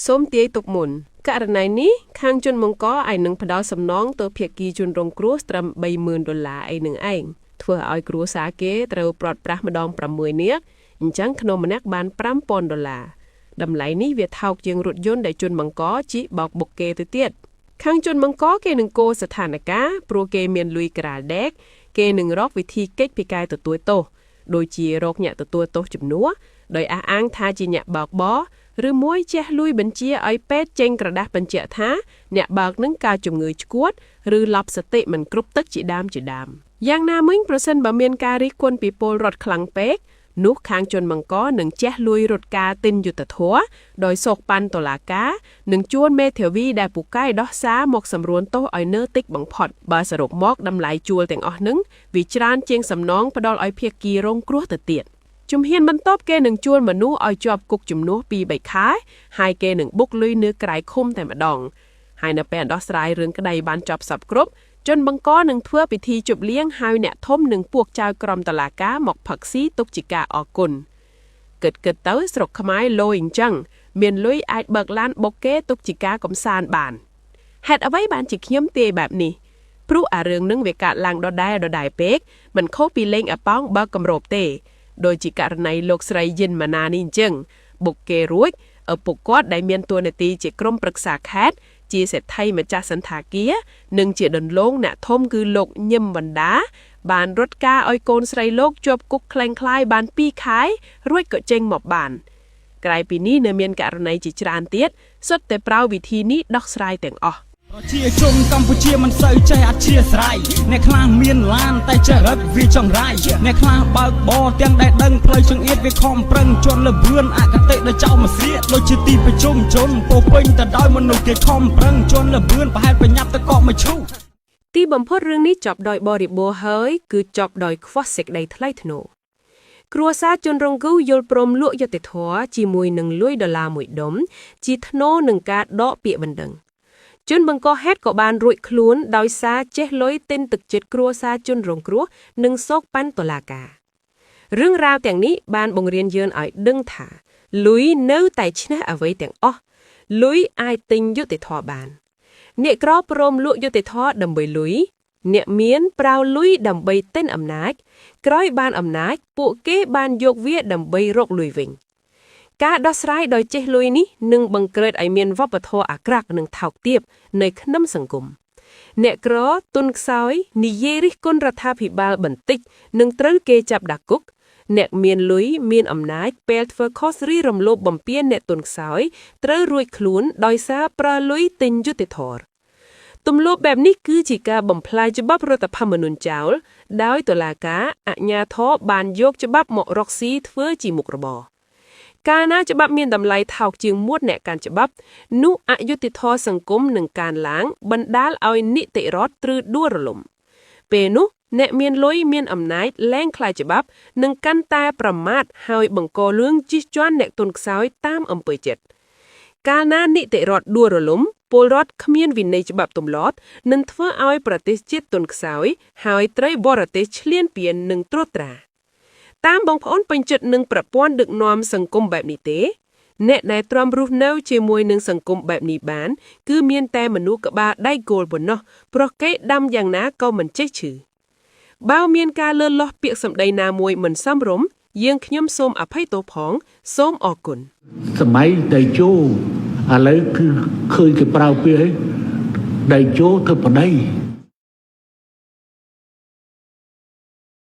សូមទាយទុកមុនករណីនេះខាងជនបង្កឲ្យនឹងផ្ដល់សំណងទៅភាគីជនរងគ្រោះត្រឹម$30,000អីនឹងឯងធ្វើឲ្យគ្រួសារគេត្រូវប្រត់ប្រាស់ម្ដង6នាក់អញ្ចឹងក្នុងម្នាក់បាន$5,000តម្លៃនេះវាថោកជាងរថយន្តដែលជនបង្កជីបោកបុកគេទៅទៀតខាងជនបង្កគេនឹងកោស្ថានភាពព្រោះគេមានលុយក្រាលដេកគេនឹងរកវិធីកិច្ចពីការទទួលទោសដូចជារកអ្នកទទួលទោសជំនួសដោយអះអាងថាជាអ្នកបើកបរឬមួយចេះលួយបញ្ជាឲ្យពេទ្យចេញក្រដាស់បញ្ជាក់ថាអ្នកបើកនឹងកើតជំងឺឆ្កួតឬឡប់សតិមិនគ្រប់ទឹកជាដើមយ៉ាងណាមិញប្រសិនបើមានការរិះគន់ពីពលរដ្ឋខ្លាំងពេកនោះខាងជនបង្កនឹងចេះលួយរត់ការទិញយុទ្ធធរដោយសោកប៉ាន់តុលាការនឹងជួនមេធាវីដែលពូកែដោះសារមកសម្រួលទោសឲ្យនៅតិចបំផុតបើសរុបមកតម្លៃជួលទាំងអស់នឹងវាច្រើនជាងសំណងផ្ដល់ឲ្យភាគីរងគ្រោះទៅទៀតជំហានបន្ទាប់គេនឹងជួលមនុស្សឲ្យជាប់គុកជំនួស2-3ខែហើយគេនឹងបុកលុយនៅក្រៅឃុំតែម្ដងហើយនៅពេលដោះស្រាយរឿងក្តីបានចប់សពគ្រប់ជនបង្កនឹងធ្វើពិធីជប់លៀងហើយអ្នកធំនឹងពួកចៅក្រមតុលាការមកផឹកស៊ីទុកជាការអរគុណគិតទៅស្រុកខ្មែរលយអញ្ចឹងមានលុយអាចបើកឡានបុកគេទុកជាការកំសាន្តបានហេតុអ្វីបានជាខ្ញុំទាយបែបនេះព្រោះអារឿងនឹងវាកាត់ឡើងដដែលពេកមិនខុសពីលេងអាប៉ោងបើកគម្របទេដោយជាករណីលោកស្រីយិនម៉ាណានេះអញ្ចឹងបុកគេរួចឪពុកគាត់ដែលមានតួនាទីជាក្រុមប្រឹក្សាខេត្តជាសេដ្ឋីម្ចាស់សន្តាគារនិងជាដន្លងអ្នកធំគឺលោកញឹមវណ្ដាបានរត់ការឲ្យកូនស្រីលោកជាប់គុកក្លែងក្លាយបាន2ខែរួចក៏ចេញមកបានក្រៅពីនេះនៅមានករណីជាច្រើនទៀតសុទ្ធតែប្រើវិធីនេះដោះស្រាយទាំងអស់ប្រជាជនកម្ពុជាមិនសូវចេះអធិស្ឋានអ្នកខ្លះមានឡានតែចេះរត់វាចង្រៃអ្នកខ្លះបើកបរទាំងដែលដឹងផ្លូវចង្អៀតវាខំប្រឹងជន់លបឿនអកតេដល់ចៅមកស្រៀតដូចជាទីប្រជុំជនពោពេញទៅដោយមនុស្សគេខំប្រឹងជន់លបឿនប្រហែលប្រញាប់ទៅក៏មកឈូទីបំផុតរឿងនេះចប់ដោយបរិបូរហើយគឺចប់ដោយខ្វះសេចក្តីថ្លៃថ្នូរគ្រួសារជនរងគ្រោះយល់ព្រមលក់យុត្តិធម៌ជាមួយនឹងលុយ$1មួយដុំជាថ្នូរនឹងការដកពាក្យបណ្ដឹងជនបង្កហេតុក៏បានរួចខ្លួនដោយសារចេះលុយទិញទឹកចិត្តគ្រួសារជនរងគ្រោះនិងសោកប៉ាន់តុលាការរឿងរ៉ាវទាំងនេះបានបង្រៀនយើងឲ្យដឹងថាលុយនៅតែឈ្នះអ្វីទាំងអស់លុយអាចទិញយុត្តិធម៌បានអ្នកក្រព្រមលក់យុត្តិធម៌ដើម្បីលុយអ្នកមានប្រើលុយដើម្បីទិញអំណាចក្រោយបានអំណាចពួកគេបានយកវាដើម្បីរកលុយវិញការដោះស្រាយដោយចេះលុយនេះនឹងបង្កើតឲ្យមានវប្បធម៌អាក្រក់និងថោកទាបនៅក្នុងសង្គមអ្នកក្រទុនខ្សោយនិយាយរិះគន់រដ្ឋាភិបាលបន្តិចនឹងត្រូវគេចាប់ដាក់គុកអ្នកមានលុយមានអំណាចពេលធ្វើខុសរីរំលោភបំពានអ្នកទុនខ្សោយត្រូវរួចខ្លួនដោយសារប្រើលុយទិញយុត្តិធម៌ទម្លាប់បែបនេះគឺជាការបំផ្លាញច្បាប់រដ្ឋធម្មនុញ្ញចោលដោយតុលាការអាជ្ញាធរបានយកច្បាប់មករកស៊ីធ្វើជាមុខរបរកាលណាច្បាប់មានតម្លៃថោកជាងមួតអ្នកកាន់ច្បាប់នោះអយុត្តិធម៌សង្គមនឹងកើនឡើងបណ្ដាលឲ្យនីតិរដ្ឋទ្រឺដួលរលំពេលនោះអ្នកមានលុយមានអំណាចលែងខ្លាចច្បាប់នឹងកាន់តែប្រមាថហើយបង្ករឿងជិះជាន់អ្នកទុនខ្សោយតាមអំពើចិត្តកាលណានីតិរដ្ឋដួលរលំពលរដ្ឋគ្មានវិន័យច្បាប់ទម្លាប់នឹងធ្វើឲ្យប្រទេសជាតិទុនខ្សោយហើយត្រីបរទេសឈ្លានពាននឹងត្រួតត្រាតាមបងប្អូនពេញចិត្តនឹងប្រព័ន្ធដឹកនាំសង្គមបែបនេះទេអ្នកដែលទ្រាំរស់នៅជាមួយនឹងសង្គមបែបនេះបានគឺមានតែមនុស្សក្បាលដៃគោលប៉ុណ្ណោះព្រោះគេដាំយ៉ាងណាក៏មិនចេះឈឺបើមានការលើលោះពាក្យសម្ដីណាមួយមិនសមរម្យយើងខ្ញុំសូមអភ័យទោសផងសូមអរគុណសម័យតេជោឥឡូវគឺឃើញគេប្រើពាក្យឯងតេជោធ្វើប្តី